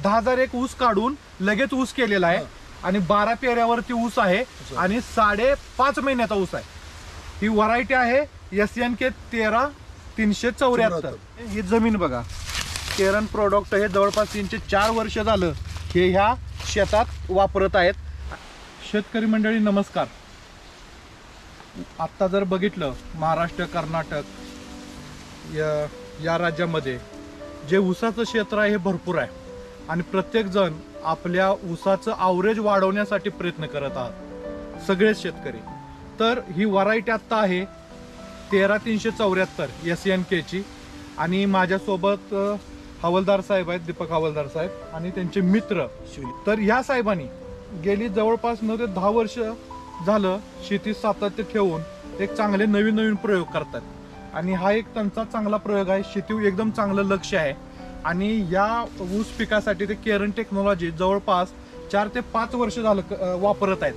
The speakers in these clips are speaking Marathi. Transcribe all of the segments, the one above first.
10,001 ऊस काढून लगेच ऊस केलेला आहे आणि 12 पेऱ्यावरती ऊस आहे आणि 5.5 महिन्याचा ऊस आहे। ही व्हरायटी आहे SNK 13-374। ही जमीन बघा, केरन प्रोडक्ट हे जवळपास 3 ते 4 वर्ष झालं हे ह्या शेतात वापरत आहेत। शेतकरी मंडळी नमस्कार। आता जर बघितलं महाराष्ट्र कर्नाटक या राज्यामध्ये जे ऊसाचं क्षेत्र आहे हे भरपूर आहे आणि प्रत्येक जण आपल्या ऊसाचं ॲव्हरेज वाढवण्यासाठी प्रयत्न करत आहात सगळेच शेतकरी। तर ही व्हरायटी आत्ता आहे 13-374 SNK ची आणि माझ्यासोबत हवालदार साहेब आहेत, दीपक हवालदार साहेब आणि त्यांचे मित्र। तर ह्या साहेबांनी गेली जवळपास 9 ते 10 वर्ष झालं शेती सातत्य ठेवून एक चांगले नवीन प्रयोग करतात आणि हा एक त्यांचा चांगला प्रयोग आहे। शेती एकदम चांगलं लक्ष आहे आणि या ऊस पिकासाठी ते केरन टेक्नॉलॉजी जवळपास 4 ते 5 वर्ष झालं वापरत आहेत।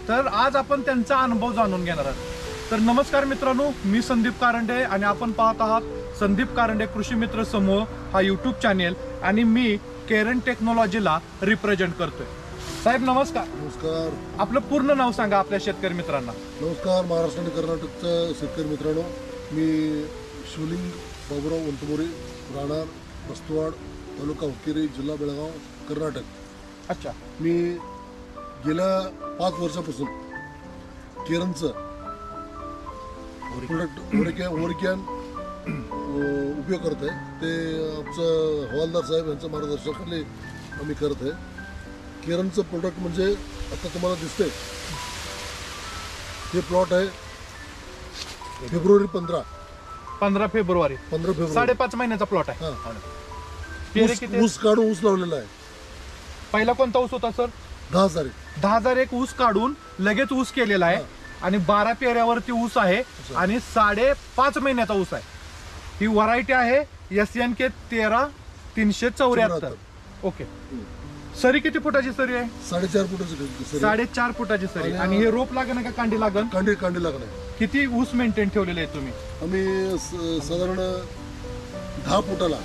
तर आज आपण त्यांचा अनुभव जाणून घेणार आहोत। तर नमस्कार मित्रांनो, मी संदीप कारंडे आणि आपण पाहत आहात संदीप कारंडे कृषी मित्र समूह हा यूट्यूब चॅनेल आणि मी केरन टेक्नॉलॉजीला रिप्रेझेंट करतोय। साहेब नमस्कार। नमस्कार। आपलं पूर्ण नाव सांगा आपल्या शेतकरी मित्रांना। नमस्कार महाराष्ट्र आणि कर्नाटकच्या शेतकरी मित्रांनो, मी शिवलिंग बाबूराव वंतमोरे, राहणार बस्तवाड, तालुका हुक्केरी, जिल्हा बेळगाव, कर्नाटक। अच्छा। मी गेल्या 5 वर्षापासून केरनचं प्रोडक्ट ओरिकॅन उपयोग करत आहे। ते आमचं हवालदार साहेब यांच्या मार्गदर्शनाखाली आम्ही करत आहे। केरनचं प्रोडक्ट म्हणजे आता तुम्हाला दिसतंय हे प्लॉट आहे फेब्रुवारी 15 फेब्रुवारी 5.5 महिन्याचा प्लॉट आहे। ऊस काढून ऊस लावलेला आहे। पहिला कोणता ऊस होता सर? 10,001 ऊस काढून लगेच ऊस केलेला आहे आणि 12 पेऱ्यावरती ऊस आहे आणि 5.5 महिन्याचा ऊस आहे। ही व्हरायटी आहे SNK 13-374। ओके। सरी किती फुटाची सरी आहे? 4.5 फुटाची। 4.5 फुटाची सरी। आणि हे रोप लागण का कांडी लागण? कांडी लागण आहे। किती ऊस मेंटेन ठेवलेले आहे तुम्ही? आम्ही साधारण 10 फुटाला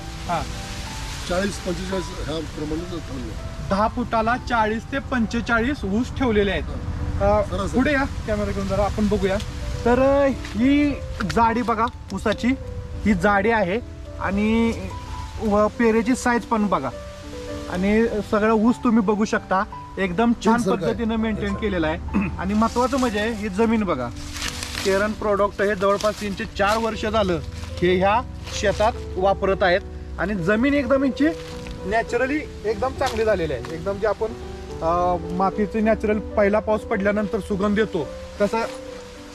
40-45 ह्या प्रमाणे 10 फुटाला 40 ते 45 ऊस ठेवलेले आहेत। पुढे या कॅमेरा घेऊन जरा आपण बघूया। तर ही जाडी बघा, ऊसाची ही जाडी आहे आणि पेरेची साईज पण बघा आणि सगळं ऊस तुम्ही बघू शकता एकदम छान पद्धतीने मेंटेन केलेला आहे। आणि महत्वाचं म्हणजे ही जमीन बघा, केरन प्रोडक्ट हे जवळपास 3 ते 4 वर्ष झालं हे ह्या शेतात वापरत आहेत आणि जमीन एकदम यांची नॅचरली एकदम चांगली झालेली आहे। एकदम जे आपण मातीचे नॅचरल पहिला पाऊस पडल्यानंतर सुगंध येतो तसं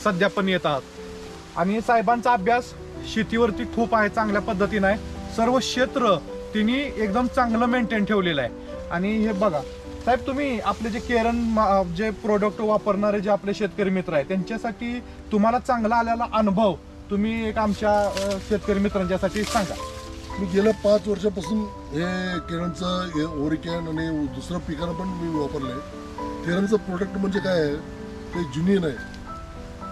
सध्या पण येत आहात। आणि साहेबांचा अभ्यास शेतीवरती खूप आहे, चांगल्या पद्धतीने आहे। सर्व क्षेत्र तिने एकदम चांगलं मेंटेन ठेवलेलं आहे। आणि हे बघा साहेब, तुम्ही आपले जे केरन जे प्रोडक्ट वापरणारे जे आपले शेतकरी मित्र आहेत त्यांच्यासाठी तुम्हाला चांगला आलेला अनुभव तुम्ही एक आमच्या शेतकरी मित्रांच्यासाठी सांगा। मी गेल्या 5 वर्षापासून हे केरनचं ओरिकॅन आणि दुसरं पिकानं पण मी वापरलंय। केरनचं प्रोडक्ट म्हणजे काय आहे ते जुनियन आहे।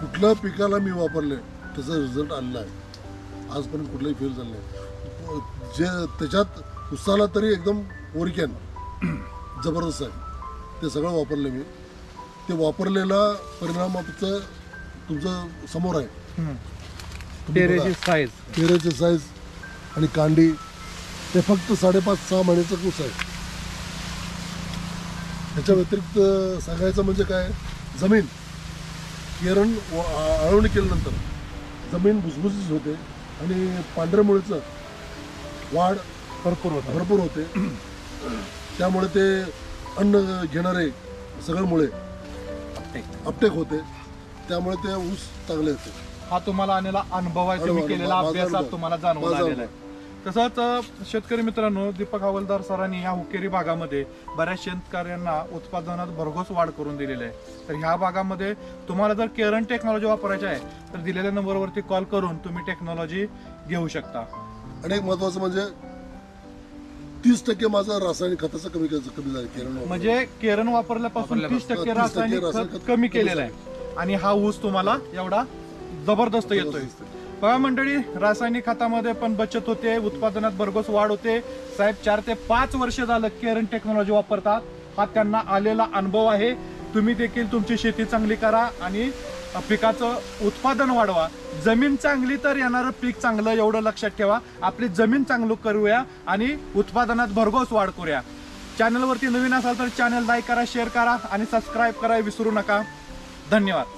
कुठल्या पिकाला मी वापरले त्याचा रिझल्ट आलेला आहे। आजपर्यंत कुठलाही फेल झालं नाही। जे त्याच्यात उसाला तरी एकदम ओरिकॅन जबरदस्त आहे। ते सगळं वापरलं मी। ते वापरलेला परिणाम आमचं तुमचं समोर आहे। पेरेची साईज आणि कांडी ते फक्त 5.5-6 महिन्याचं ऊस आहे। त्याच्या व्यतिरिक्त सांगायचं म्हणजे काय, जमीन केरन आळवणी केल्यानंतर जमीन भुसभुशीत होते आणि पांढऱ्या मुळीचं वाढ भरपूर होते। त्यामुळे ते अन्न घेणारे सगळे मुळे अपटेक होते, त्यामुळे ते ऊस चांगले होते। हा तुम्हाला आलेला अनुभव आहे, तुम्ही केलेला अभ्यासात तुम्हाला जाणवून आलेला आहे। तसंच शेतकरी मित्रांनो, दीपक हवालदार सरांनी या हुक्केरी भागामध्ये बऱ्याच शेतकऱ्यांना उत्पादनात भरघोस वाढ करून दिलेली आहे। तर ह्या भागामध्ये तुम्हाला जर केरन टेक्नॉलॉजी वापरायची आहे तर दिलेल्या नंबरवरती कॉल करून तुम्ही टेक्नॉलॉजी घेऊ शकता। आणि एक महत्वाचं म्हणजे 30% माझा रासायनिक खताचा कमी झाला केरन, म्हणजे केरन वापरल्यापासून 30% रासायनिक खत कमी केलेलं आहे आणि हा ऊस तुम्हाला एवढा जबरदस्त येतोय। बघा मंडळी, रासायनिक खतामध्ये पण बचत होते, उत्पादनात भरघोस वाढ होते. साहेब 4 ते 5 वर्ष झालं केरन टेक्नॉलॉजी वापरतात. हा त्यांना आलेला अनुभव आहे. तुम्ही देखील तुमची शेती चांगली करा आणि पिकाचं उत्पादन वाढवा. जमीन चांगली तर येणारं पीक चांगलं, एवढं लक्षात ठेवा. आपली जमीन चांगली करूया आणि उत्पादनात भरघोस वाढ करूया. चॅनलवरती नवीन असाल तर चॅनल लाईक करा, शेअर करा आणि सबस्क्राईब करा विसरू नका. धन्यवाद.